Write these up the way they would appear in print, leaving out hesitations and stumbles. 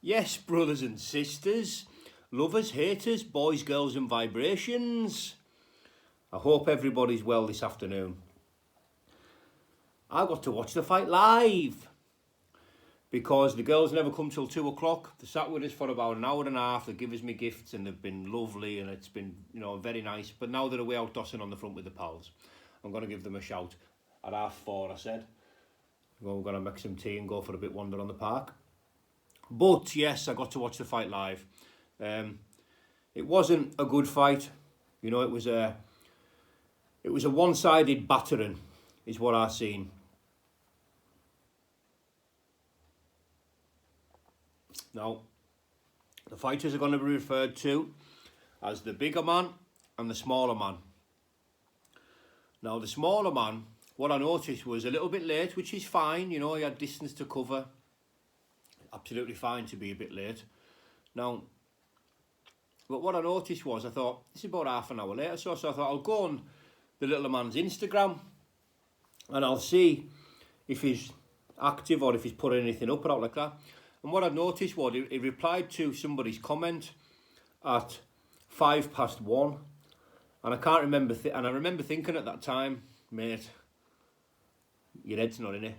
Yes, brothers and sisters, lovers, haters, boys, girls and vibrations. I hope everybody's well this afternoon. I got to watch the fight live because the girls never come till 2 o'clock. They sat with us for about an hour and a half. They give us me gifts and they've been lovely and it's been, very nice. But now they're away out dossing on the front with the pals. I'm going to give them a shout at 4:30, I said. We're going to make some tea and go for a bit wander on the park. But yes, I got to watch the fight live. It wasn't a good fight. It was a one-sided battering, is what I've seen. Now, the fighters are going to be referred to as the bigger man and the smaller man. Now, the smaller man, what I noticed was a little bit late, which is fine. He had distance to cover. Absolutely fine to be a bit late. Now, but what I noticed was, I thought, this is about half an hour later, so I thought I'll go on the little man's Instagram and I'll see if he's active or if he's put anything up or out like that. And what I noticed was he replied to somebody's comment at 1:05, and I can't remember. And I remember thinking at that time, mate, your head's not in it.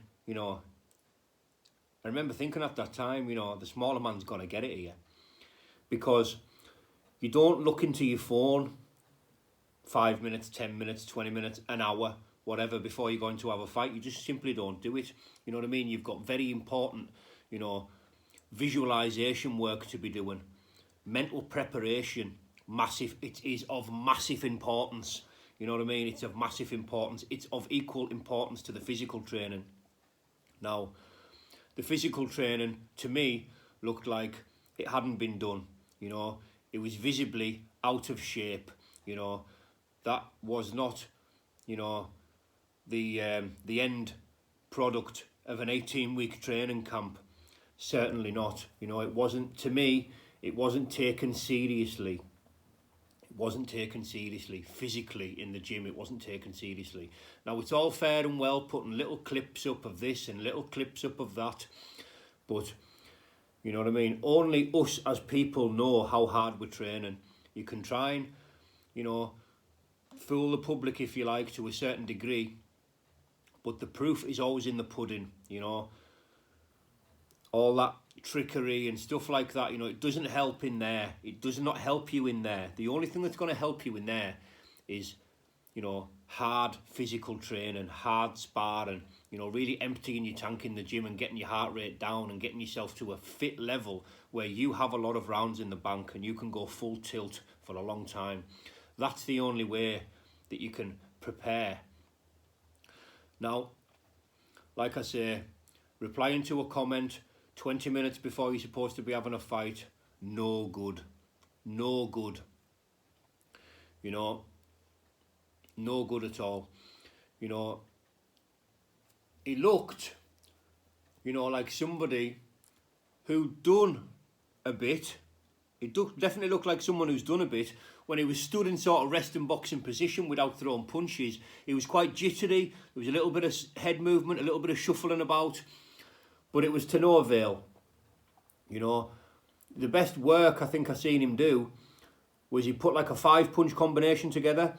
I remember thinking at that time, the smaller man's gonna get it here, because you don't look into your phone 5 minutes, 10 minutes, 20 minutes, an hour, whatever, before you're going to have a fight. You just simply don't do it. You know what I mean? You've got very important, visualization work to be doing. Mental preparation, massive. It is of massive importance. You know what I mean? It's of massive importance. It's of equal importance to the physical training. Now, the physical training, to me, looked like it hadn't been done. It was visibly out of shape. That was not, the end product of an 18-week training camp. Certainly not. It wasn't, to me, it wasn't taken seriously. It wasn't taken seriously. Physically in the gym, it wasn't taken seriously. Now, it's all fair and well putting little clips up of this and little clips up of that. But, you know what I mean? Only us as people know how hard we're training. You can try and, fool the public if you like to a certain degree. But the proof is always in the pudding, all that trickery and stuff like that, it doesn't help in there. It does not help you in there. The only thing that's going to help you in there is, hard physical training, hard sparring, really emptying your tank in the gym and getting your heart rate down and getting yourself to a fit level where you have a lot of rounds in the bank and you can go full tilt for a long time. That's the only way that you can prepare. Now, like I say, replying to a comment 20 minutes before you're supposed to be having a fight, no good. No good. No good at all. He looked, like somebody who'd done a bit. He definitely looked like someone who's done a bit. When he was stood in sort of resting boxing position without throwing punches, he was quite jittery. There was a little bit of head movement, a little bit of shuffling about. But it was to no avail. The best work I think I seen him do was he put like a 5-punch combination together.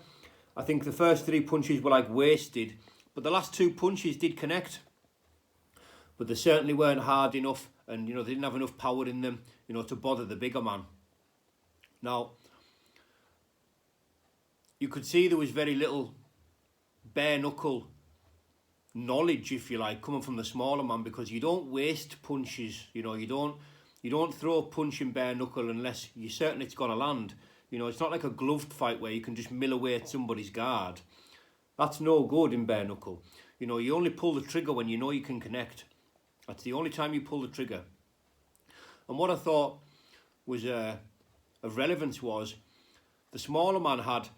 I think the first 3 punches were like wasted, but the last 2 punches did connect. But they certainly weren't hard enough, and they didn't have enough power in them, to bother the bigger man. Now, you could see there was very little bare knuckle knowledge, if you like, coming from the smaller man, because you don't waste punches. You don't throw a punch in bare knuckle unless you're certain it's going to land. It's not like a gloved fight where you can just mill away at somebody's guard. That's no good in bare knuckle. You only pull the trigger when you know you can connect. That's the only time you pull the trigger. And what I thought was of relevance was the smaller man had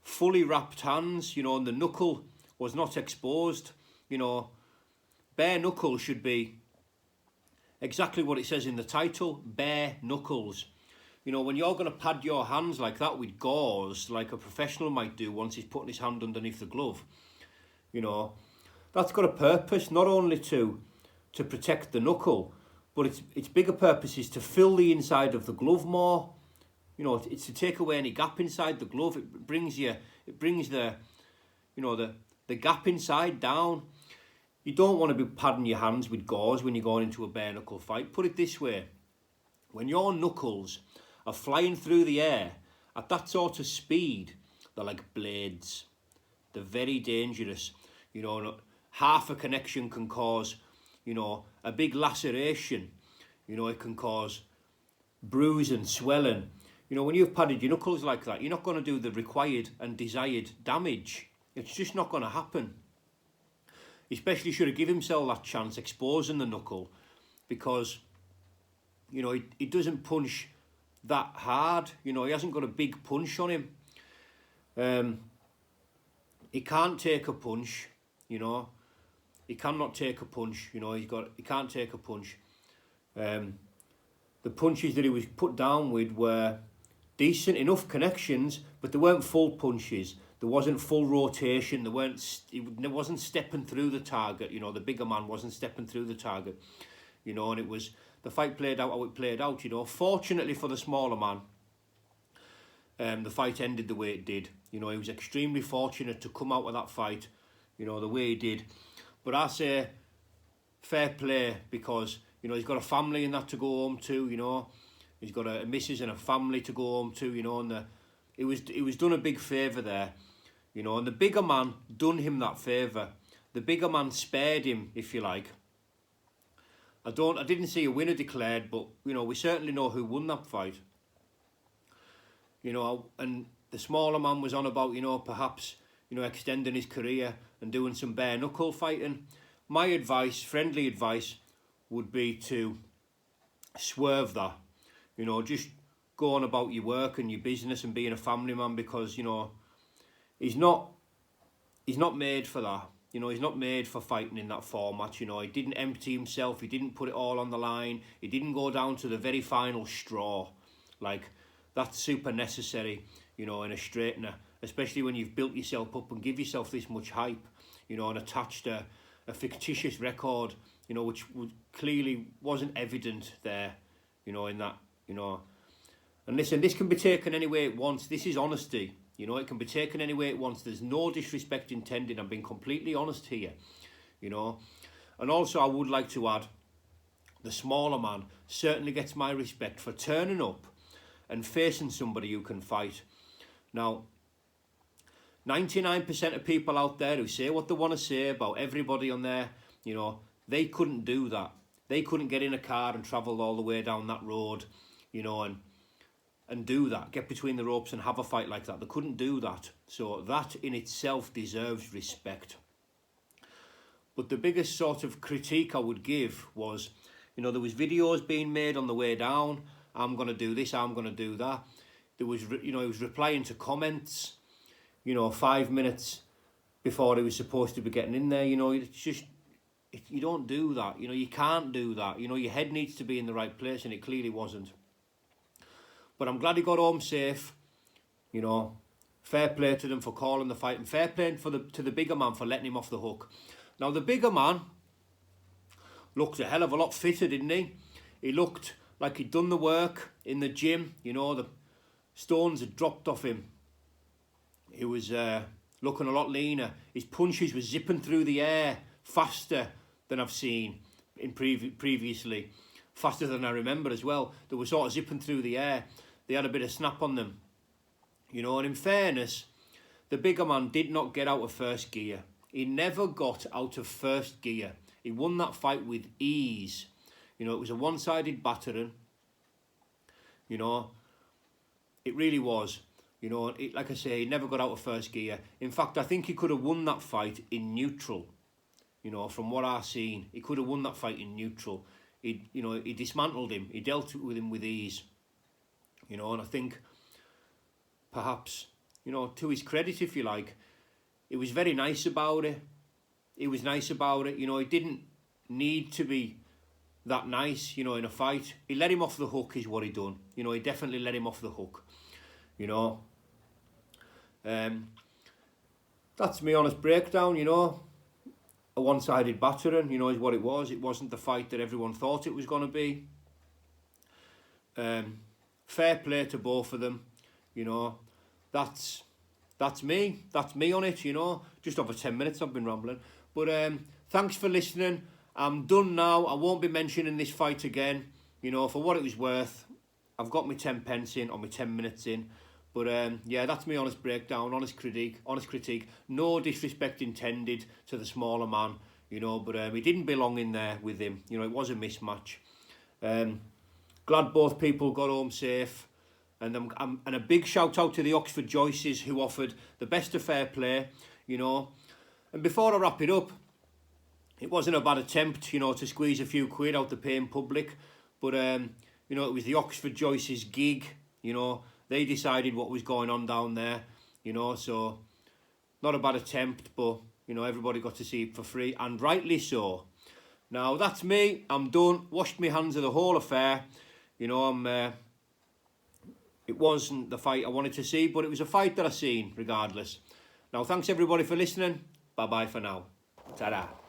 fully wrapped hands, and the knuckle was not exposed. Bare knuckle should be exactly what it says in the title, bare knuckles. When you're going to pad your hands like that with gauze, like a professional might do once he's putting his hand underneath the glove, that's got a purpose, not only to protect the knuckle, but its bigger purpose is to fill the inside of the glove more. You know, it's to take away any gap inside the glove. It brings the, you know, the gap inside down. You don't want to be padding your hands with gauze when you're going into a bare knuckle fight. Put it this way, when your knuckles are flying through the air at that sort of speed, they're like blades. They're very dangerous. You know, half a connection can cause, you know, a big laceration. You know, it can cause bruising, swelling. You know, when you've padded your knuckles like that, you're not going to do the required and desired damage. It's just not going to happen. Especially should have given himself that chance exposing the knuckle, because, you know, he doesn't punch that hard. You know, he hasn't got a big punch on him. He can't take a punch, you know. He cannot take a punch, you know. He can't take a punch. The punches that he was put down with were decent enough connections, but they weren't full punches. There wasn't full rotation. There wasn't stepping through the target. You know, the bigger man wasn't stepping through the target. You know, and it was, the fight played out how it played out. You know, fortunately for the smaller man, the fight ended the way it did. You know, he was extremely fortunate to come out of that fight, you know, the way he did. But I say fair play, because, you know, he's got a family and that to go home to. You know, he's got a missus and a family to go home to. You know, and it was done a big favour there. You know, and the bigger man done him that favour. The bigger man spared him, if you like. I didn't see a winner declared, but, you know, we certainly know who won that fight. You know, and the smaller man was on about, you know, perhaps, you know, extending his career and doing some bare knuckle fighting. My advice, friendly advice, would be to swerve that. You know, just go on about your work and your business and being a family man, because, you know, he's not made for that. You know, he's not made for fighting in that format. You know, he didn't empty himself. He didn't put it all on the line. He didn't go down to the very final straw. Like, that's super necessary, you know, in a straightener, especially when you've built yourself up and give yourself this much hype, you know, and attached a fictitious record, you know, which clearly wasn't evident there, you know, in that, you know. And listen, this can be taken any way it wants. This is honesty. You know, it can be taken any way it wants. There's no disrespect intended. I'm being completely honest here, you know. And also, I would like to add, the smaller man certainly gets my respect for turning up and facing somebody who can fight. Now, 99% of people out there who say what they want to say about everybody on there, you know, they couldn't do that. They couldn't get in a car and travel all the way down that road, you know, and do that, get between the ropes and have a fight like that. They couldn't do that. So that in itself deserves respect. But the biggest sort of critique I would give was, you know, there was videos being made on the way down. I'm going to do this, I'm going to do that. There was, you know, he was replying to comments, you know, 5 minutes before he was supposed to be getting in there. You know, it's just, you don't do that. You know, you can't do that. You know, your head needs to be in the right place, and it clearly wasn't. But I'm glad he got home safe. You know, fair play to them for calling the fight, and fair play to the bigger man for letting him off the hook. Now, the bigger man looked a hell of a lot fitter, didn't he? He looked like he'd done the work in the gym. You know, the stones had dropped off him. He was looking a lot leaner. His punches were zipping through the air faster than I've seen in previously. Faster than I remember as well. They were sort of zipping through the air. They had a bit of snap on them. You know, and in fairness, the bigger man did not get out of first gear. He never got out of first gear. He won that fight with ease. You know, it was a one-sided battering. You know, it really was. You know, like I say, he never got out of first gear. In fact, I think he could have won that fight in neutral. You know, from what I've seen, he could have won that fight in neutral. He dismantled him. He dealt with him with ease. You know, and I think perhaps, you know, to his credit, if you like, he was very nice about it. He was nice about it. You know, he didn't need to be that nice, you know, in a fight. He let him off the hook is what he done. You know, he definitely let him off the hook. You know. That's my honest breakdown, you know. a one-sided battering, you know, is what it was. It wasn't the fight that everyone thought it was going to be. Fair play to both of them, you know. That's me. That's me on it, you know. Just over 10 minutes I've been rambling. But thanks for listening. I'm done now. I won't be mentioning this fight again. You know, for what it was worth, I've got my 10 pence in, or my 10 minutes in. But yeah, that's my honest breakdown, honest critique. No disrespect intended to the smaller man, you know, but he didn't belong in there with him. You know, it was a mismatch. Glad both people got home safe. And a big shout out to the Oxford Joyces, who offered the best of fair play, you know. And before I wrap it up, it wasn't a bad attempt, you know, to squeeze a few quid out the paying public. But, you know, it was the Oxford Joyces gig, you know. They decided what was going on down there, you know. So, not a bad attempt, but, you know, everybody got to see it for free. And rightly so. Now, that's me. I'm done. Washed my hands of the whole affair. You know, it wasn't the fight I wanted to see, but it was a fight that I seen regardless. Now, thanks everybody for listening. Bye-bye for now. Ta-da.